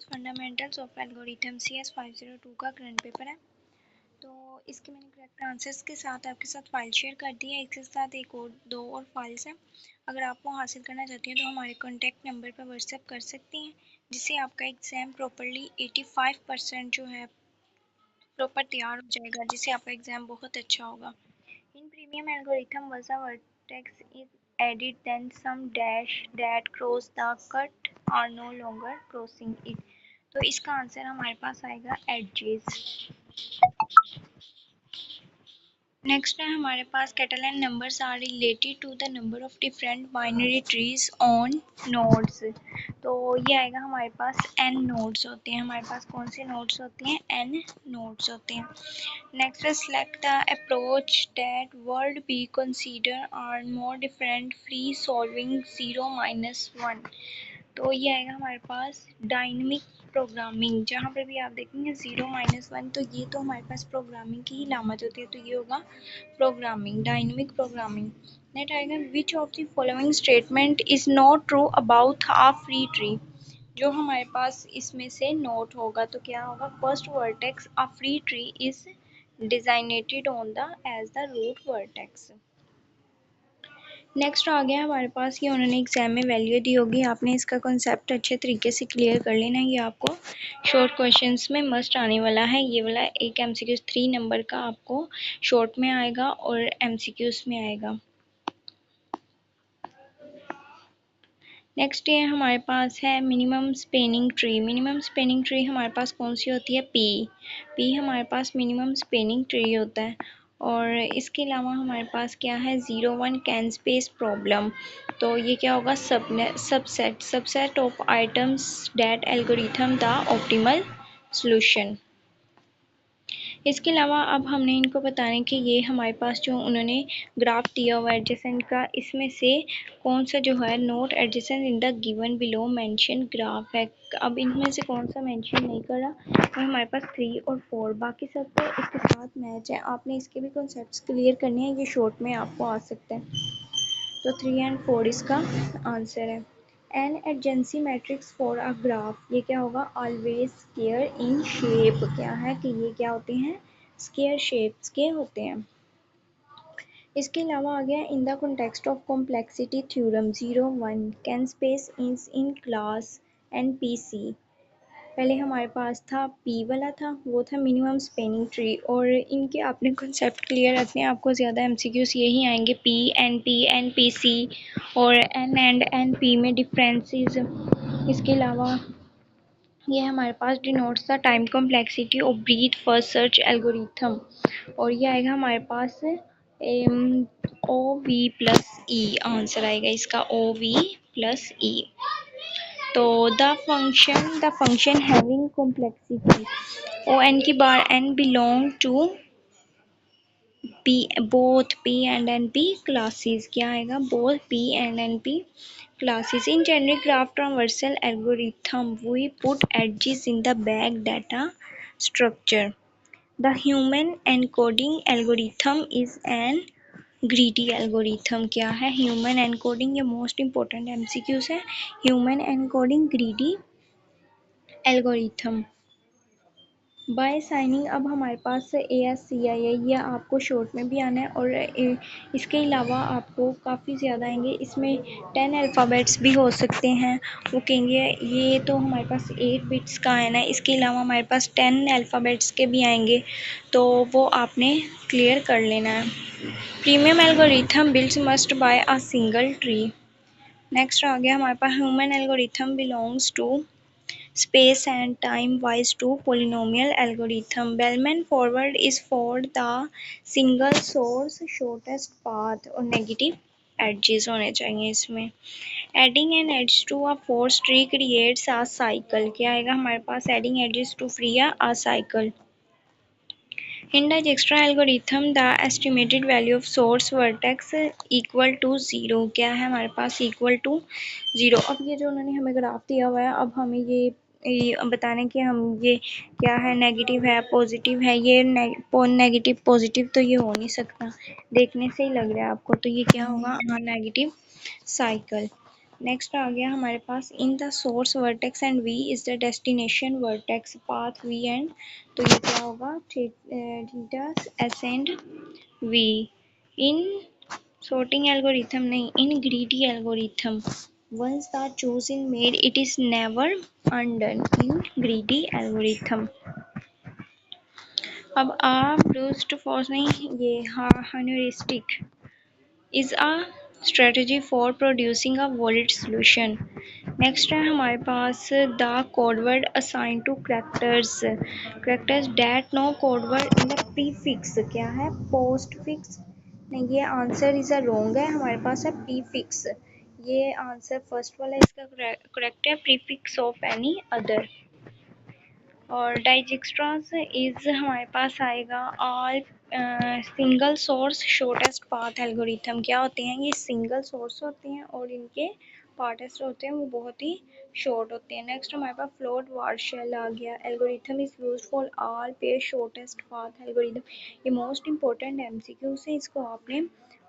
Fundamentals of algorithm CS 502 का current paper है। तो इसके मैंने करेक्ट आंसर्स के साथ आपके साथ फाइल शेयर कर दी है। एक के साथ एक और दो और फाइल्स हैं। अगर आप वो हासिल करना चाहती हैं तो हमारे कॉन्टैक्ट नंबर पर व्हाट्सएप कर सकती हैं, जिससे आपका एग्ज़ाम प्रॉपरली 85% जो है प्रॉपर तैयार हो जाएगा, जिससे आपका एग्ज़ाम बहुत अच्छा होगा। In premium algorithm, once a vertex is added, then some dash that cross the cut are no longer crossing it. तो इसका आंसर हमारे पास आएगा edges। नेक्स्ट है हमारे पास Catalan numbers are related to the number of different binary trees on nodes. तो ये आएगा हमारे पास n नोड्स होते हैं। हमारे पास कौन से नोड्स होते हैं? n नोड्स होते हैं। नेक्स्ट है select the approach that word be consider are more different free solving 0-1। तो ये आएगा हमारे पास डायनेमिक प्रोग्रामिंग। जहाँ पर भी आप देखेंगे 0-1, तो ये तो हमारे पास प्रोग्रामिंग की ही लामत होती है, तो ये होगा प्रोग्रामिंग, डायनेमिक प्रोग्रामिंग। नेक्स्ट आएगा which of the following statement is not true about a free tree. जो हमारे पास इसमें से नोट होगा तो क्या होगा? First vertex a free tree is designated on the as the root vertex. Next आ गया हमारे पास, ये उन्होंने एग्जाम में वैल्यू दी होगी, आपने इसका कॉन्सेप्ट अच्छे तरीके से क्लियर कर लेना है। ये आपको शॉर्ट क्वेश्चंस में मस्ट आने वाला है। ये वाला एक MCQ 3 नंबर का आपको शॉर्ट में आएगा और MCQs में आएगा। नेक्स्ट ये हमारे पास है minimum spanning tree. Minimum spanning tree हमारे पास कौन सी होती है? पी हमारे पास मिनिमम स्पेनिंग ट्री होता है। और इसके अलावा हमारे पास क्या है? 0-1 कैन स्पेस प्रॉब्लम। तो ये क्या होगा? Subset of items that algorithm the optimal solution. इसके अलावा अब हमने इनको बताने कि ये हमारे पास जो उन्होंने ग्राफ दिया हुआ है एडजेसेंट का, इसमें से कौन सा जो है note adjacent in the given below mention graph है। अब इनमें से कौन सा मेंशन नहीं करा, तो हमारे पास 3 और 4, बाकी सब तो इसके साथ मैच है। आपने इसके भी कॉन्सेप्ट्स क्लियर करने हैं, ये शॉर्ट में आपको आ सकता है। तो 3 एंड 4 इसका आंसर है। An adjacency matrix for a graph, ये क्या होगा? Always square in shape. क्या है कि ये क्या होते हैं? स्क्वायर शेप्स के होते हैं। इसके अलावा आ गया in the context of complexity theorem 0-1 can space is in class NPC। पहले हमारे पास था P वाला था, वो था मिनिमम स्पेनिंग ट्री। और इनके आपने कॉन्सेप्ट क्लियर रखने हैं, आपको ज़्यादा MCQs यही आएंगे, P, NP, NPC और N एंड NP में डिफरेंसेस। इसके अलावा ये हमारे पास denotes the time complexity of breadth first search algorithm. और ये आएगा हमारे पास OV+E, आंसर आएगा इसका OV+E। तो the function having complexity ON की बार N belong to P both P and NP classes। क्या आएगा? both P and NP classes। In generic graph traversal algorithm we put edges in the back data structure. The human encoding algorithm is an greedy algorithm। क्या है? human encoding, ये most important MCQs है। human encoding greedy algorithm। By signing अब हमारे पास ASCII है, ये आपको short में भी आना है। और इसके अलावा आपको काफ़ी ज़्यादा आएंगे, इसमें 10 अल्फ़ाबेट्स भी हो सकते हैं। वो कहेंगे ये तो हमारे पास 8 बिट्स का है ना, इसके अलावा हमारे पास 10 अल्फ़ाबेट्स के भी आएंगे, तो वो आपने क्लियर कर लेना है। Premium algorithm builds must by a single tree. Next आ गया हमारे पास human algorithm belongs to space and time wise to polynomial algorithm. Bellman forward is for the single source shortest path और negative edges होने चाहिए इसमें। Adding an edge to a force tree creates a cycle। क्या आएगा हमारे पास? adding edges to free a cycle। In the Dijkstra algorithm, the estimated value of source vertex equal to 0। क्या है हमारे पास? equal to 0। अब ये जो उन्होंने हमें ग्राफ दिया हुआ है, अब हमें ये बताने कि हम ये क्या है, नेगेटिव है पॉजिटिव है। ये नेगेटिव पॉजिटिव तो ये हो नहीं सकता, देखने से ही लग रहा है आपको। तो ये क्या होगा? Negative cycle. नेक्स्ट आ गया हमारे पास in the source vertex and V is the destination vertex path V and, तो ये क्या होगा theta S and V. In sorting algorithm नहीं, in greedy algorithm once the chosen made it is never undone in greedy algorithm। अब आप brute force नहीं, ये heuristic is a strategy for producing a valid solution। Next है हमारे पास the codeword assign to characters that no codeword in the prefix, क्या है post fix नहीं, ये आंसर इज अ रॉन्ग है, हमारे पास है प्रीफिक्स। ये आंसर फर्स्ट वाला इसका करेक्ट है, प्रीफिक्स ऑफ एनी अदर। और डाइजेक्स्ट्रास इज हमारे पास आएगा all single source shortest path algorithm. क्या होते हैं ये सिंगल सोर्स होते हैं और इनके पार्टेस्ट होते हैं वो बहुत ही शॉर्ट होते हैं। नेक्स्ट हमारे पास फ्लोट वार्शल आ गया, algorithm is used for all pair shortest path algorithm. ये मोस्ट इंपॉर्टेंट एमसीक्यू से, इसको आपने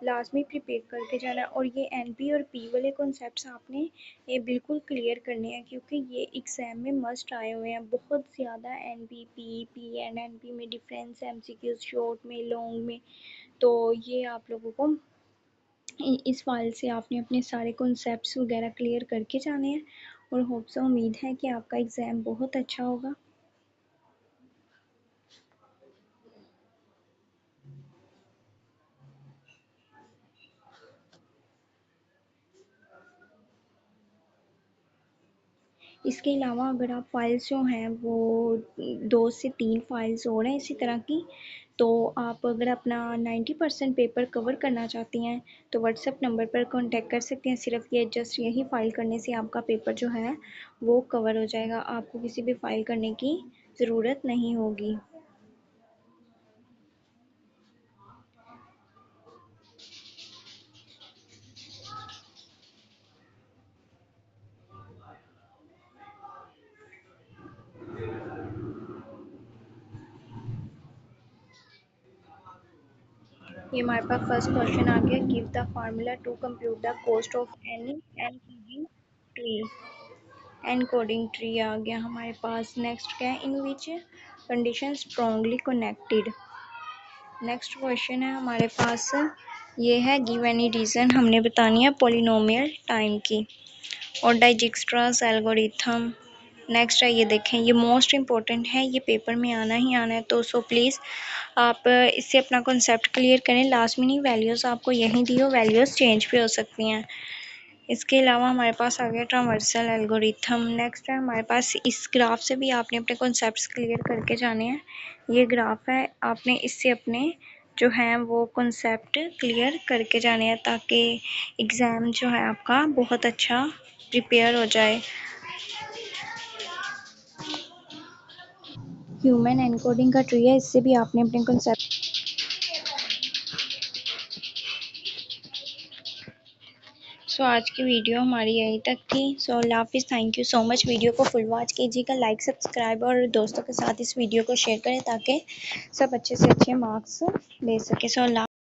लाजमी प्रिपेयर करके जाना है। और ये एनपी और पी वाले कॉन्सेप्ट्स आपने ये बिल्कुल क्लियर करने हैं क्योंकि ये एग्जाम में मस्ट आए हुए हैं बहुत ज़्यादा। एनपी पी एंड एनपी में डिफरेंस, एमसीक्यूज शॉर्ट में लॉन्ग में, तो ये आप लोगों को इस फाइल से आपने अपने सारे कॉन्सेप्ट्स वगैरह क्लियर करके जाने हैं। और होप से उम्मीद है कि आपका एग्ज़ाम बहुत अच्छा होगा। इसके अलावा अगर आप फाइल्स जो हैं वो 2 से 3 फाइल्स और हैं इसी तरह की, तो आप अगर अपना 90% पेपर कवर करना चाहती हैं तो व्हाट्सएप नंबर पर कांटेक्ट कर सकते हैं। सिर्फ ये जस्ट यही फ़ाइल करने से आपका पेपर जो है वो कवर हो जाएगा, आपको किसी भी फ़ाइल करने की ज़रूरत नहीं होगी। ये हमारे पास फर्स्ट क्वेश्चन आ गया, give the formula to compute the cost of any encoding tree. Encoding tree आ गया हमारे पास। नेक्स्ट क्या है, in which condition strongly connected. Next question है हमारे पास, ये है गिव एनी रीज़न, हमने बतानी है पोलिनोमियल टाइम की। और डाइजेक्स्ट्रास एल्गोरिथम। नेक्स्ट है, ये देखें ये मोस्ट इंपॉर्टेंट है, ये पेपर में आना ही आना है, तो सो प्लीज़ आप इससे अपना कॉन्सेप्ट क्लियर करें। लास्ट में नहीं, वैल्यूज़ आपको यहीं दी हो, वैल्यूज़ चेंज भी हो सकती हैं। इसके अलावा हमारे पास आ गया ट्रांवर्सल एल्गोरिथम। नेक्स्ट है हमारे पास, इस ग्राफ से भी आपने अपने कॉन्सेप्ट्स क्लियर करके जाने हैं। ये ग्राफ है, आपने इससे अपने जो हैं वो कॉन्सेप्ट क्लियर करके जाने हैं ताकि एग्ज़ाम जो है आपका बहुत अच्छा प्रिपेयर हो जाए। ह्यूमन एनकोडिंग का ट्री है, इससे भी आपने अपने कॉन्सेप्ट। सो आज की वीडियो हमारी यहीं तक थी। सो अल्लाह हाफिज़, thank you so much. Video को फुल वॉच कीजिएगा, लाइक सब्सक्राइब और दोस्तों के साथ इस वीडियो को शेयर करें ताकि सब अच्छे से अच्छे मार्क्स ले सकें। सो अल्लाह।